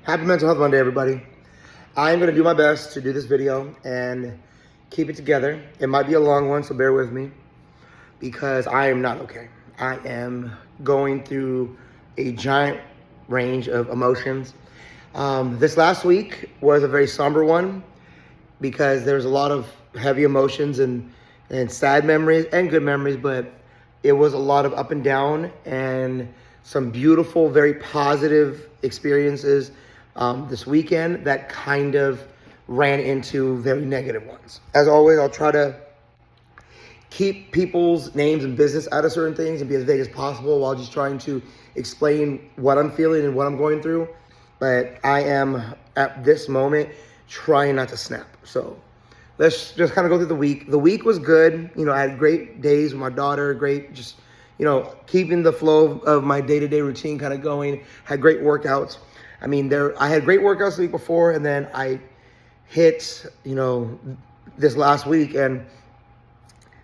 Happy Mental Health Monday, everybody. I am going to do my best to do this video and keep it together. It might be a long one, so bear with me because I am not okay. I am going through a giant range of emotions. This last week was a very somber one because there's a lot of heavy emotions and sad memories and good memories, but it was a lot of up and down and some beautiful, very positive experiences this weekend that kind of ran into very negative ones. As always, I'll try to keep people's names and business out of certain things and be as vague as possible while just trying to explain what I'm feeling and what I'm going through. But I am, at this moment, trying not to snap. So let's just kind of go through the week. The week was good. I had great days with my daughter, keeping the flow of my day-to-day routine kind of going. Had great workouts. I had great workouts the week before, and then I hit, this last week, and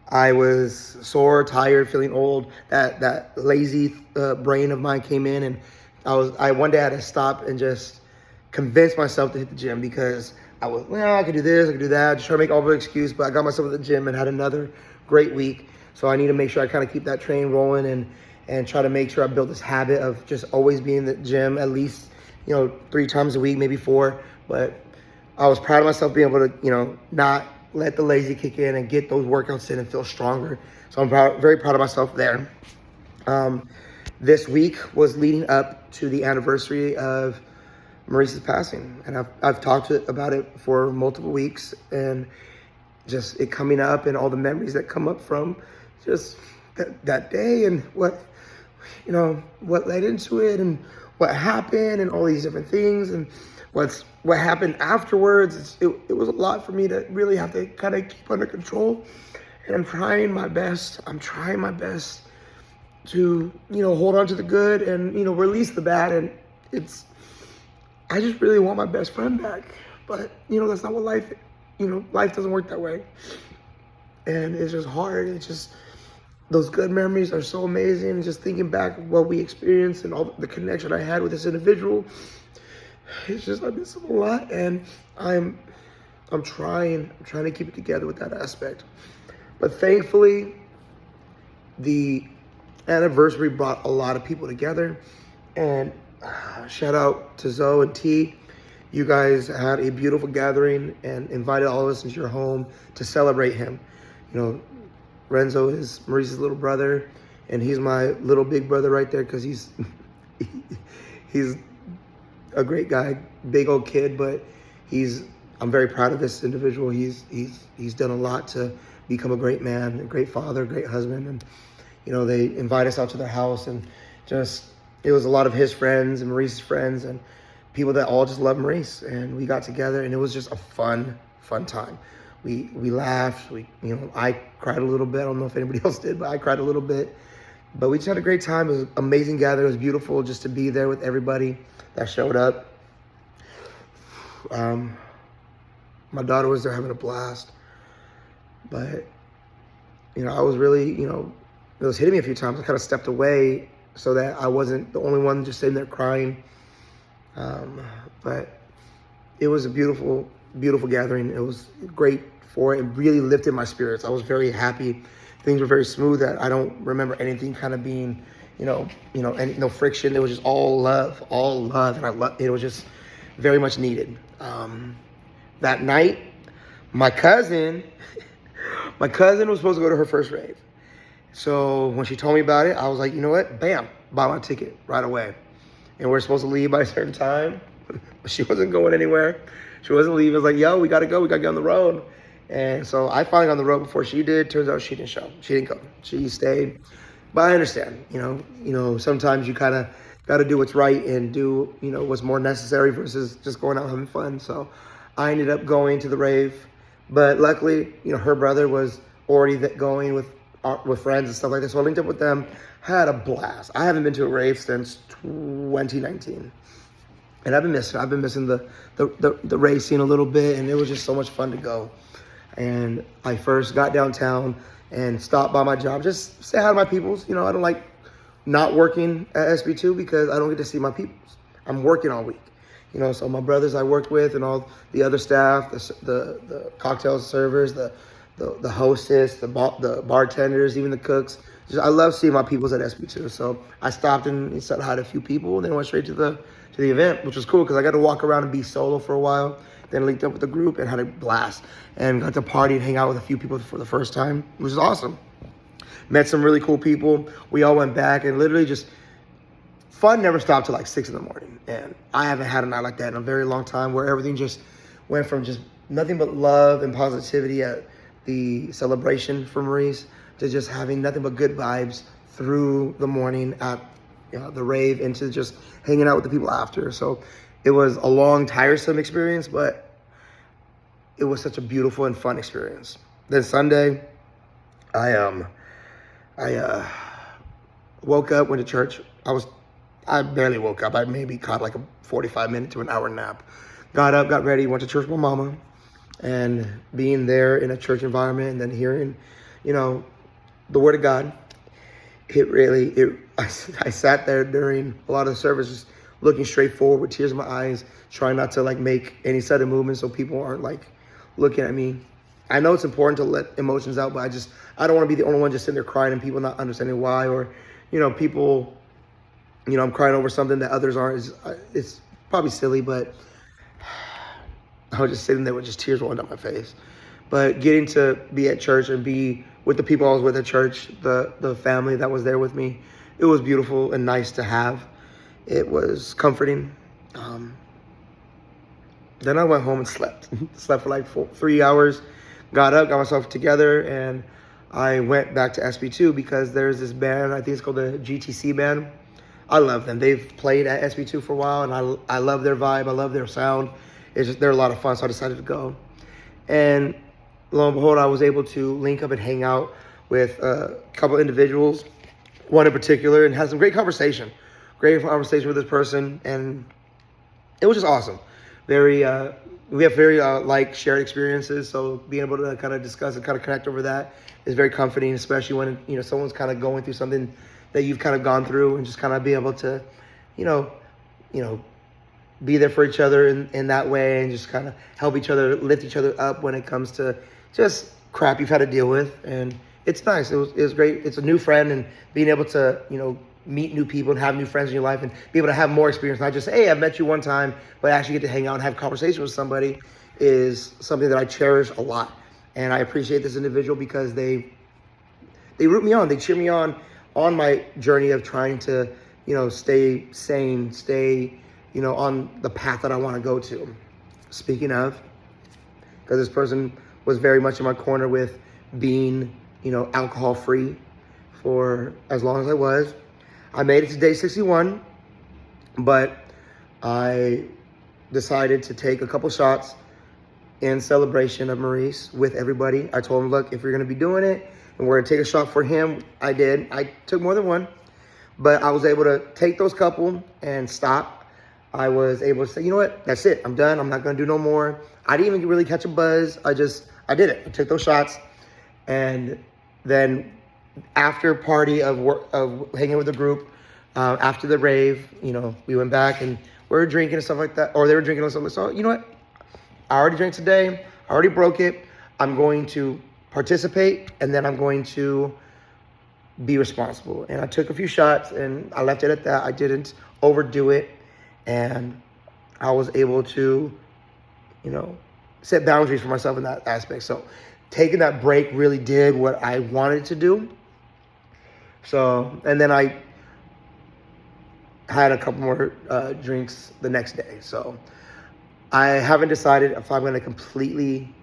I was sore, tired, feeling old. That lazy brain of mine came in, and I one day had to stop and just convince myself to hit the gym because I could do this, I could do that, just try to make all the excuse, but I got myself at the gym and had another great week. So I need to make sure I kind of keep that train rolling and try to make sure I build this habit of just always being in the gym at least, 3 times a week, maybe 4. But I was proud of myself being able to, not let the lazy kick in and get those workouts in and feel stronger. So I'm very proud of myself there. This week was leading up to the anniversary of Maurice's passing. And I've talked about it for multiple weeks, and just it coming up and all the memories that come up from just that day and what led into it and what happened and all these different things and what happened afterwards. It was a lot for me to really have to kind of keep under control. And I'm trying my best. To, hold on to the good and, release the bad. And I just really want my best friend back. But, that's not what life, life doesn't work that way. And it's just hard. It's just, those good memories are so amazing. Just thinking back what we experienced and all the connection I had with this individual, it's just, I miss him a lot. And I'm trying to keep it together with that aspect. But thankfully, the anniversary brought a lot of people together, and shout out to Zoe and T. You guys had a beautiful gathering and invited all of us into your home to celebrate him. Renzo is Maurice's little brother, and he's my little big brother right there because he's a great guy, big old kid, but I'm very proud of this individual. He's done a lot to become a great man, a great father, a great husband, and they invite us out to their house, and it was a lot of his friends and Maurice's friends and people that all just love Maurice. And we got together, and it was just a fun time. We laughed. I cried a little bit. I don't know if anybody else did, but I cried a little bit. But we just had a great time. It was an amazing gathering. It was beautiful just to be there with everybody that showed up. My daughter was there having a blast. But, I was really, it was hitting me a few times. I kind of stepped away so that I wasn't the only one just sitting there crying. But it was a beautiful, beautiful gathering. It was great for it. It really lifted my spirits. I was very happy. Things were very smooth. That I don't remember anything kind of being, any, no friction. It was just all love. And it was just very much needed. That night, my cousin was supposed to go to her first rave. So when she told me about it, I was like, you know what? Bam, bought my ticket right away. And we're supposed to leave by a certain time. But she wasn't going anywhere. She wasn't leaving. I was like, yo, we got to go. We got to get on the road. And so I finally got on the road before she did. Turns out she didn't show. She didn't go. She stayed. But I understand, sometimes you kind of got to do what's right and do, what's more necessary versus just going out having fun. So I ended up going to the rave. But luckily, her brother was already going with friends and stuff like that. So I linked up with them, had a blast. I haven't been to a rave since 2019. And I've been missing the rave scene a little bit, and it was just so much fun to go. And I first got downtown and stopped by my job, just say hi to my peoples. I don't like not working at SB2 because I don't get to see my peoples. I'm working all week. You know, so my brothers I worked with and all the other staff, the cocktail servers, the hostess, the bartenders, even the cooks. Just, I love seeing my peoples at SB2. So I stopped and said hi to a few people, and then went straight to the event, which was cool because I got to walk around and be solo for a while. Then linked up with the group and had a blast, and got to party and hang out with a few people for the first time, which was awesome. Met some really cool people. We all went back and literally just fun never stopped till like 6 in the morning. And I haven't had a night like that in a very long time, where everything just went from just nothing but love and positivity at the celebration for Maurice to just having nothing but good vibes through the morning at the rave, into just hanging out with the people after. So it was a long, tiresome experience, but it was such a beautiful and fun experience. Then Sunday, I woke up, went to church. I barely woke up. I maybe caught like a 45-minute to an hour nap. Got up, got ready, went to church with my mama. And being there in a church environment and then hearing, the word of God, I sat there during a lot of the services looking straight forward with tears in my eyes, trying not to like make any sudden movements so people aren't like looking at me. I know it's important to let emotions out, but I don't want to be the only one just sitting there crying and people not understanding why, or, people, I'm crying over something that others aren't. It's probably silly, but I was just sitting there with just tears rolling down my face. But getting to be at church and be with the people I was with at church, the family that was there with me, it was beautiful and nice to have. It was comforting. Then I went home and slept. Slept for like 3 hours. Got up, got myself together, and I went back to SB2 because there's this band, I think it's called the GTC band. I love them. They've played at SB2 for a while, and I love their vibe. I love their sound. They're a lot of fun, so I decided to go. And lo and behold, I was able to link up and hang out with a couple individuals, one in particular, and had some great conversation. Great conversation with this person, and it was just awesome. We have very like shared experiences, so being able to kind of discuss and kind of connect over that is very comforting, especially when someone's kind of going through something that you've kind of gone through, and just kind of be able to, be there for each other in that way, and just kind of help each other, lift each other up when it comes to just crap you've had to deal with. And it's nice. It was great. It's a new friend, and being able to, meet new people and have new friends in your life and be able to have more experience, not just, hey, I've met you one time, but actually get to hang out and have conversation with somebody is something that I cherish a lot. And I appreciate this individual because they root me on. They cheer me on my journey of trying to, stay sane, stay, on the path that I want to go to. Speaking of, because this person was very much in my corner with being, alcohol free for as long as I was. I made it to day 61, but I decided to take a couple shots in celebration of Maurice with everybody. I told him, look, if you're going to be doing it and we're going to take a shot for him, I did. I took more than one, but I was able to take those couple and stop. I was able to say, you know what, that's it. I'm done. I'm not going to do no more. I didn't even really catch a buzz. I did it. I took those shots. And then after party of hanging with the group, after the rave, we went back and we were drinking and stuff like that, or they were drinking and stuff like that. So, you know what? I already drank today. I already broke it. I'm going to participate, and then I'm going to be responsible. And I took a few shots, and I left it at that. I didn't overdo it, and I was able to, set boundaries for myself in that aspect. So taking that break really did what I wanted to do. So, and then I had a couple more drinks the next day. So I haven't decided if I'm going to completely,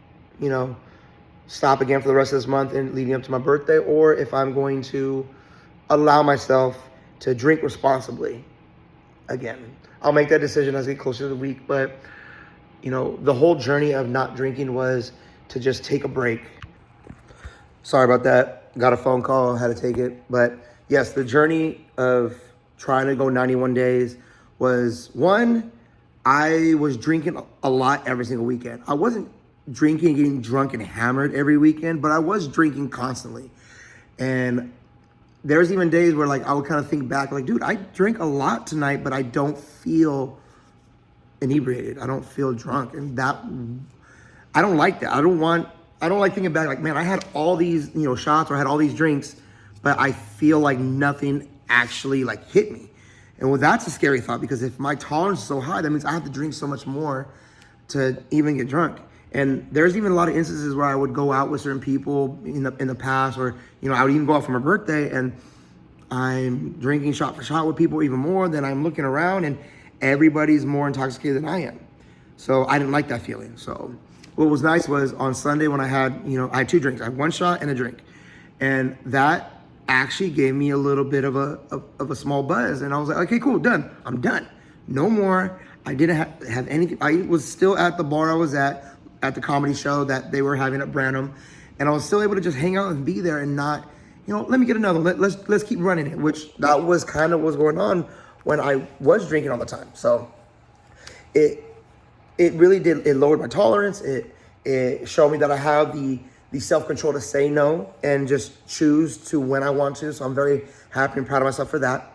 stop again for the rest of this month and leading up to my birthday, or if I'm going to allow myself to drink responsibly again. I'll make that decision as I get closer to the week. But, the whole journey of not drinking was to just take a break. Sorry about that. Got a phone call, had to take it. But yes, the journey of trying to go 91 days was, one, I was drinking a lot every single weekend. I wasn't drinking, getting drunk and hammered every weekend, but I was drinking constantly. And there's even days where I would kind of think back, dude, I drank a lot tonight, but I don't feel inebriated. I don't feel drunk. And I don't like that. I don't like thinking back like, man, I had all these, shots or I had all these drinks, but I feel like nothing actually like hit me. And well, that's a scary thought, because if my tolerance is so high, that means I have to drink so much more to even get drunk. And there's even a lot of instances where I would go out with certain people in the past, or, I would even go out for my birthday and I'm drinking shot for shot with people even more. Then I'm looking around and everybody's more intoxicated than I am. So I didn't like that feeling. So what was nice was on Sunday when I had 2 drinks. I had 1 shot and a drink. And that actually gave me a little bit of a small buzz. And I was like, okay, cool, done. I'm done. No more. I didn't have anything. I was still at the bar I was at the comedy show that they were having at Branham. And I was still able to just hang out and be there and not, let me get another. Let's keep running it, which that was kind of what's going on when I was drinking all the time. So it really did. It lowered my tolerance. It showed me that I have the self-control to say no and just choose to when I want to. So I'm very happy and proud of myself for that.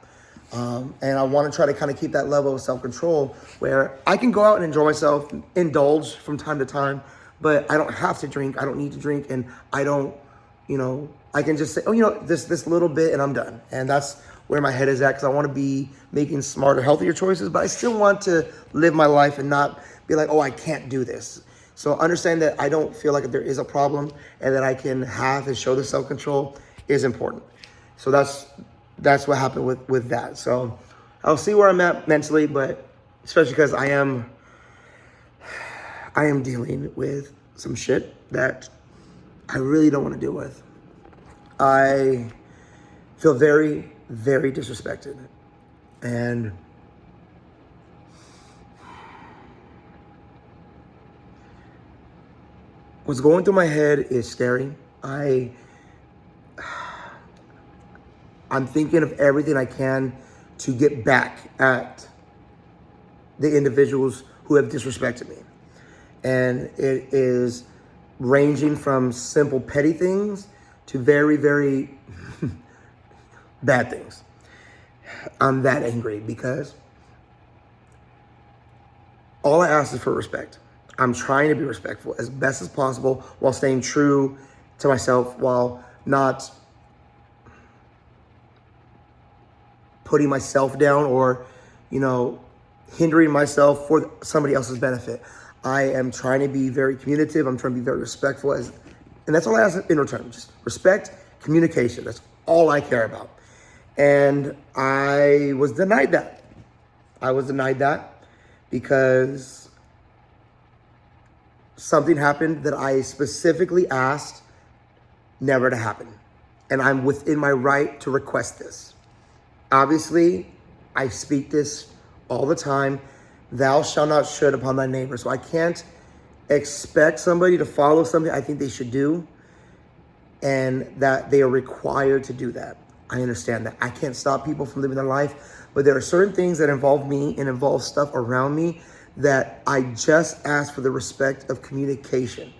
And I want to try to kind of keep that level of self-control where I can go out and enjoy myself, indulge from time to time, but I don't have to drink. I don't need to drink. And I don't, I can just say, this little bit and I'm done. And that's where my head is at, because I want to be making smarter, healthier choices, but I still want to live my life and not be like, oh, I can't do this. So understand that I don't feel like there is a problem, and that I can have and show the self-control is important. So that's what happened with that. So I'll see where I'm at mentally, but especially because I am dealing with some shit that I really don't want to deal with. I feel very, very disrespected. And what's going through my head is scary. I'm thinking of everything I can to get back at the individuals who have disrespected me. And it is ranging from simple petty things to very, very bad things. I'm that angry because all I ask is for respect. I'm trying to be respectful as best as possible while staying true to myself, while not putting myself down or, hindering myself for somebody else's benefit. I am trying to be very communicative. I'm trying to be very respectful, and that's all I ask in return. Just respect, communication. That's all I care about. And I was denied that. Because something happened that I specifically asked never to happen. And I'm within my right to request this. Obviously, I speak this all the time. Thou shalt not should upon thy neighbor. So I can't expect somebody to follow something I think they should do, and that they are required to do that. I understand that. I can't stop people from living their life, but there are certain things that involve me and involve stuff around me that I just ask for the respect of communication.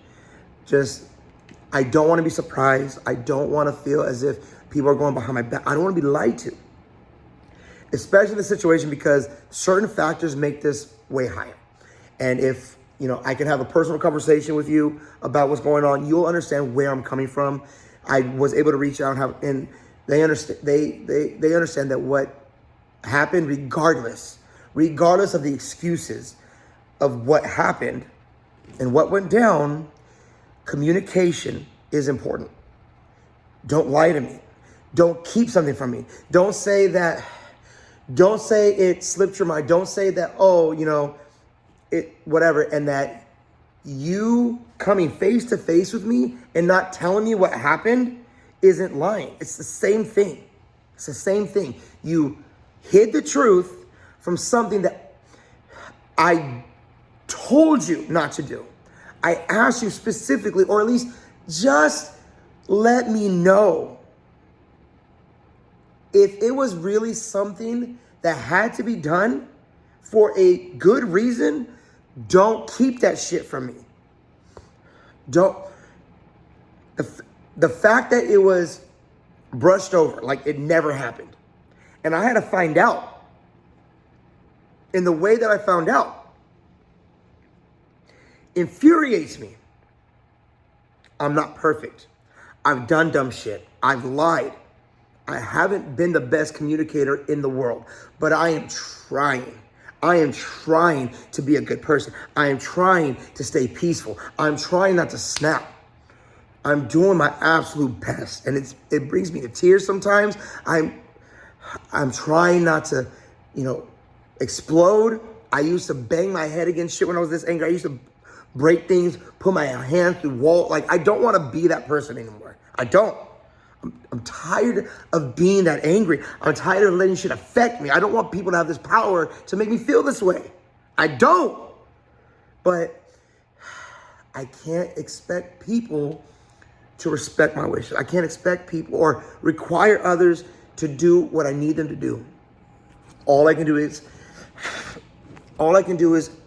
I don't want to be surprised. I don't want to feel as if people are going behind my back. I don't want to be lied to, especially in this situation, because certain factors make this way higher. And if, I can have a personal conversation with you about what's going on, you'll understand where I'm coming from. I was able to reach out and they understand. They understand that what happened, regardless of the excuses of what happened and what went down, communication is important. Don't lie to me. Don't keep something from me. Don't say it slipped your mind. Don't say that, whatever. And that you coming face to face with me and not telling me what happened isn't lying. It's the same thing. It's the same thing. You hid the truth from something that I told you not to do. I asked you specifically, or at least just let me know. If it was really something that had to be done for a good reason, don't keep that shit from me. The fact that it was brushed over, like it never happened. And I had to find out. In the way that I found out infuriates me. I'm not perfect. I've done dumb shit. I've lied. I haven't been the best communicator in the world, but I am trying. I am trying to be a good person. I am trying to stay peaceful. I'm trying not to snap. I'm doing my absolute best, and it brings me to tears sometimes. I'm trying not to, explode. I used to bang my head against shit when I was this angry. I used to break things, put my hand through walls. Like, I don't want to be that person anymore. I don't. I'm tired of being that angry. I'm tired of letting shit affect me. I don't want people to have this power to make me feel this way. I don't. But I can't expect people to respect my wishes. I can't expect people or require others to do what I need them to do. All I can do is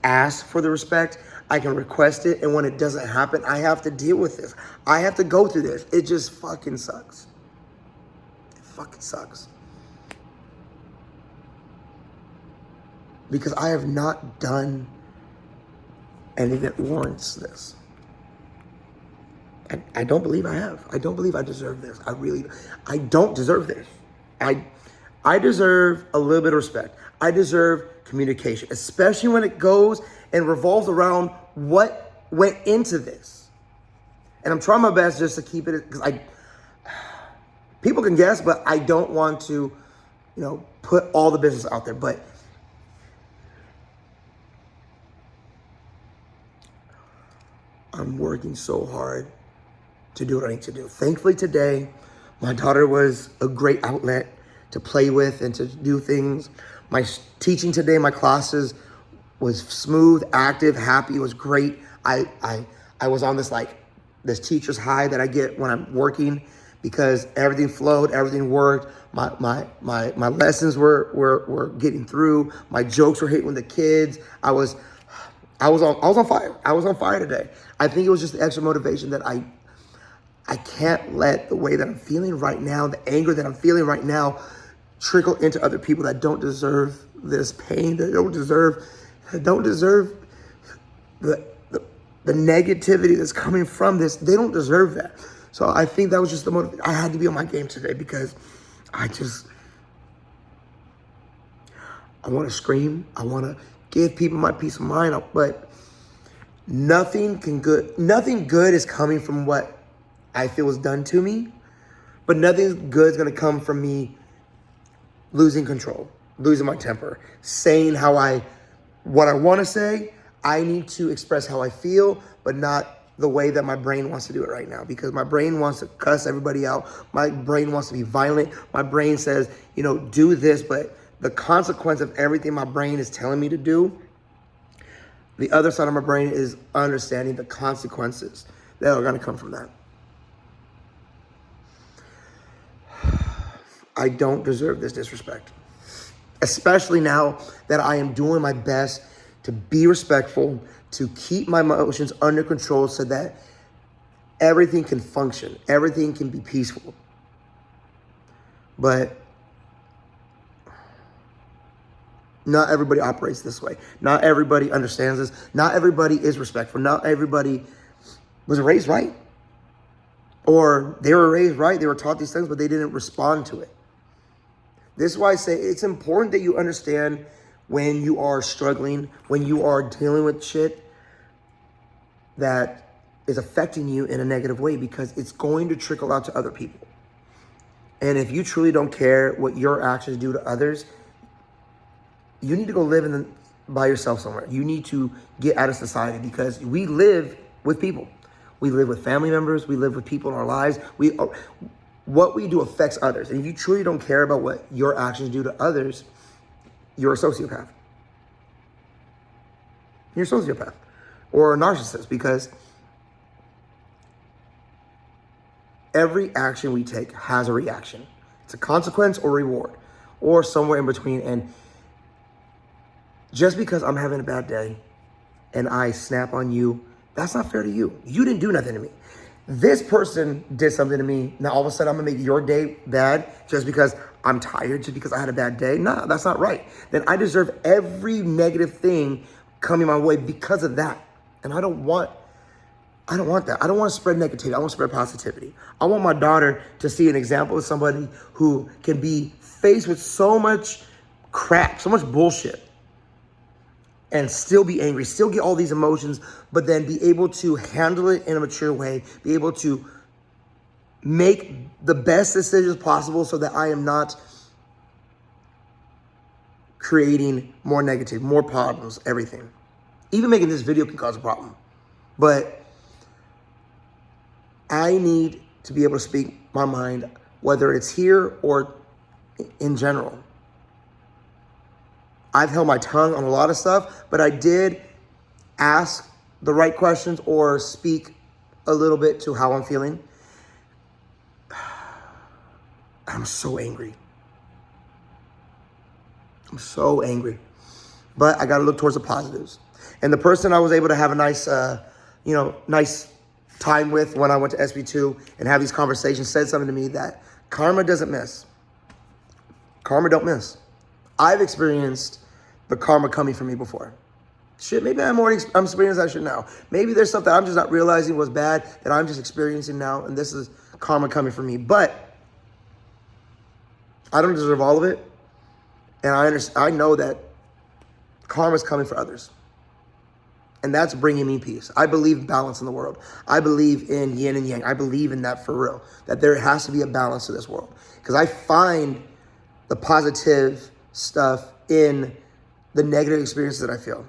ask for the respect. I can request it, and when it doesn't happen, I have to deal with this. I have to go through this. It just fucking sucks. It fucking sucks. Because I have not done anything that warrants this. I don't believe I have. I don't believe I deserve this. I don't deserve this. I deserve a little bit of respect. I deserve communication, especially when it goes and revolves around what went into this. And I'm trying my best just to keep it, because people can guess, but I don't want to, put all the business out there. But I'm working so hard to do what I need to do. Thankfully today, my daughter was a great outlet to play with and to do things. My teaching today, my classes was smooth, active, happy. It was great. I was on this teacher's high that I get when I'm working, because everything flowed, everything worked. My lessons were getting through. My jokes were hitting with the kids. I was on fire. I was on fire today. I think it was just the extra motivation that I can't let the way that I'm feeling right now, the anger that I'm feeling right now, trickle into other people that don't deserve this pain, that don't deserve the negativity that's coming from this. They don't deserve that. So I think that was just the motive. I had to be on my game today, because I want to scream. I want to give people my peace of mind, but nothing good is coming from what I feel was done to me, but nothing good is going to come from me losing control, losing my temper, saying what I want to say. I need to express how I feel, but not the way that my brain wants to do it right now, because my brain wants to cuss everybody out. My brain wants to be violent. My brain says, do this, but the consequence of everything my brain is telling me to do, the other side of my brain is understanding the consequences that are going to come from that. I don't deserve this disrespect, especially now that I am doing my best to be respectful, to keep my emotions under control so that everything can function, everything can be peaceful. But not everybody operates this way. Not everybody understands this. Not everybody is respectful. Not everybody was raised right. Or they were raised right, they were taught these things, but they didn't respond to it. This is why I say it's important that you understand when you are struggling, when you are dealing with shit that is affecting you in a negative way, because it's going to trickle out to other people. And if you truly don't care what your actions do to others, you need to go live by yourself somewhere. You need to get out of society, because we live with people. We live with family members. We live with people in our lives. What we do affects others. And if you truly don't care about what your actions do to others, you're a sociopath. You're a sociopath or a narcissist, because every action we take has a reaction. It's a consequence or reward, or somewhere in between. And just because I'm having a bad day and I snap on you, that's not fair to you. You didn't do nothing to me. This person did something to me. Now all of a sudden I'm gonna make your day bad just because I'm tired, just because I had a bad day. No, that's not right. Then I deserve every negative thing coming my way because of that. And I don't want that. I don't want to spread negativity. I want to spread positivity. I want my daughter to see an example of somebody who can be faced with so much crap, so much bullshit, and still be angry, still get all these emotions, but then be able to handle it in a mature way, be able to make the best decisions possible so that I am not creating more negative, more problems, everything. Even making this video can cause a problem. But I need to be able to speak my mind, whether it's here or in general. I've held my tongue on a lot of stuff, but I did ask the right questions or speak a little bit to how I'm feeling. I'm so angry. I'm so angry. But I got to look towards the positives. And the person I was able to have a nice, nice time with when I went to SB2 and have these conversations said something to me that karma doesn't miss. Karma don't miss. I've experienced the karma coming for me before. Shit, maybe I'm experiencing that shit now. Maybe there's stuff that I'm just not realizing was bad that I'm just experiencing now, and this is karma coming for me. But I don't deserve all of it, and I know that karma's coming for others. And that's bringing me peace. I believe balance in the world. I believe in yin and yang. I believe in that for real, that there has to be a balance to this world. Because I find the positive stuff in the negative experiences that I feel.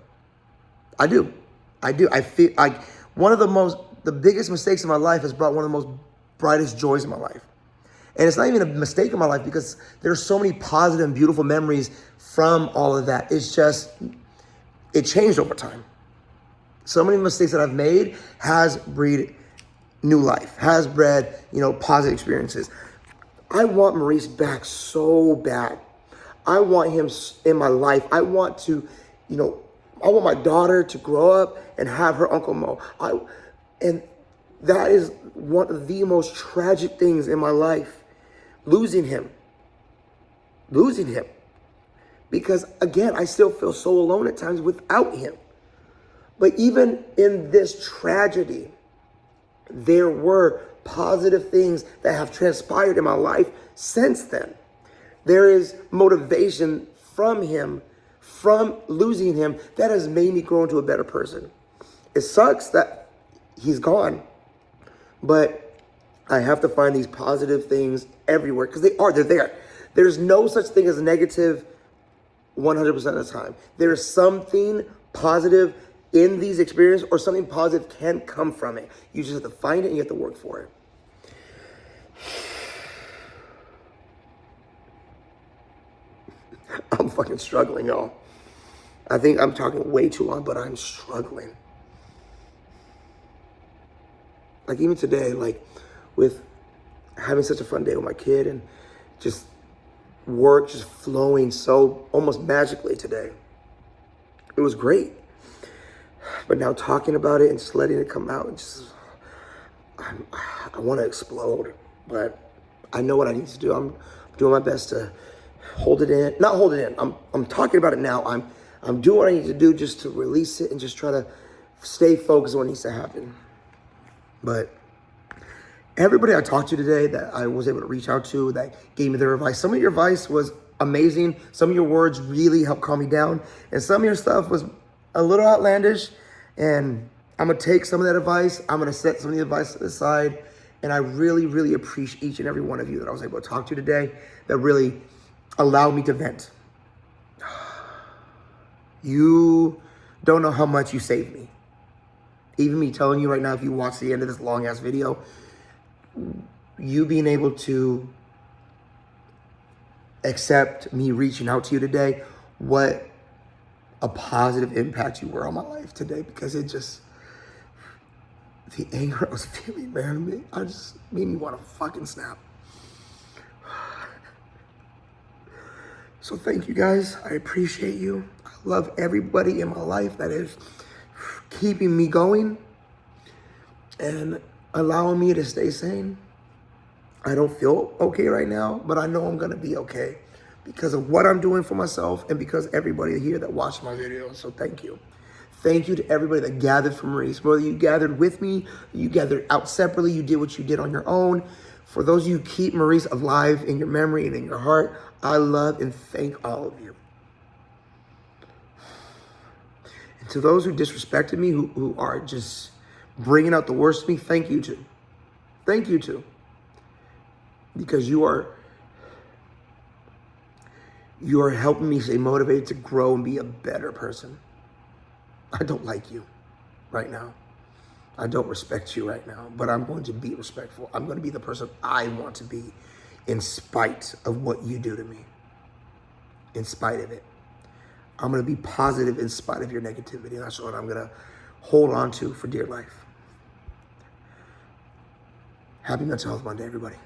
I do. I feel like the biggest mistakes in my life has brought one of the most brightest joys in my life. And it's not even a mistake in my life because there's so many positive and beautiful memories from all of that. It's just, it changed over time. So many mistakes that I've made has breed new life, has bred, positive experiences. I want Maurice back so bad. I want him in my life. I want to, I want my daughter to grow up and have her Uncle Mo. And that is one of the most tragic things in my life, losing him. Because again, I still feel so alone at times without him. But even in this tragedy, there were positive things that have transpired in my life since then. There is motivation from him, from losing him, that has made me grow into a better person. It sucks that he's gone, but I have to find these positive things everywhere because they're there. There's no such thing as negative 100% of the time. There is something positive in these experiences, or something positive can come from it. You just have to find it and you have to work for it. I'm fucking struggling, y'all. I think I'm talking way too long, but I'm struggling. Like even today, with having such a fun day with my kid and just work just flowing so almost magically today. It was great. But now talking about it and just letting it come out, I want to explode. But I know what I need to do. I'm doing my best to hold it in. Not hold it in. I'm talking about it now. I'm doing what I need to do just to release it and just try to stay focused on what needs to happen. But everybody I talked to today that I was able to reach out to that gave me their advice. Some of your advice was amazing. Some of your words really helped calm me down. And some of your stuff was a little outlandish, and I'm going to take some of that advice. I'm going to set some of the advice aside, and I really, really appreciate each and every one of you that I was able to talk to today that really allowed me to vent. You don't know how much you saved me. Even me telling you right now, if you watch the end of this long-ass video, you being able to accept me reaching out to you today, what a positive impact you were on my life today, because it just, the anger I was feeling, man, I just made me want to fucking snap. So thank you guys. I appreciate you. I love everybody in my life that is keeping me going and allowing me to stay sane. I don't feel okay right now, but I know I'm going to be okay because of what I'm doing for myself and because everybody here that watched my video. So thank you. Thank you to everybody that gathered for Maurice. Whether you gathered with me, you gathered out separately, you did what you did on your own. For those of you who keep Maurice alive in your memory and in your heart, I love and thank all of you. And to those who disrespected me, who are just bringing out the worst of me, thank you too. Thank you too. Because you are helping me stay motivated to grow and be a better person. I don't like you right now. I don't respect you right now, but I'm going to be respectful. I'm going to be the person I want to be in spite of what you do to me. In spite of it. I'm going to be positive in spite of your negativity. And that's what I'm going to hold on to for dear life. Happy Mental Health Monday, everybody.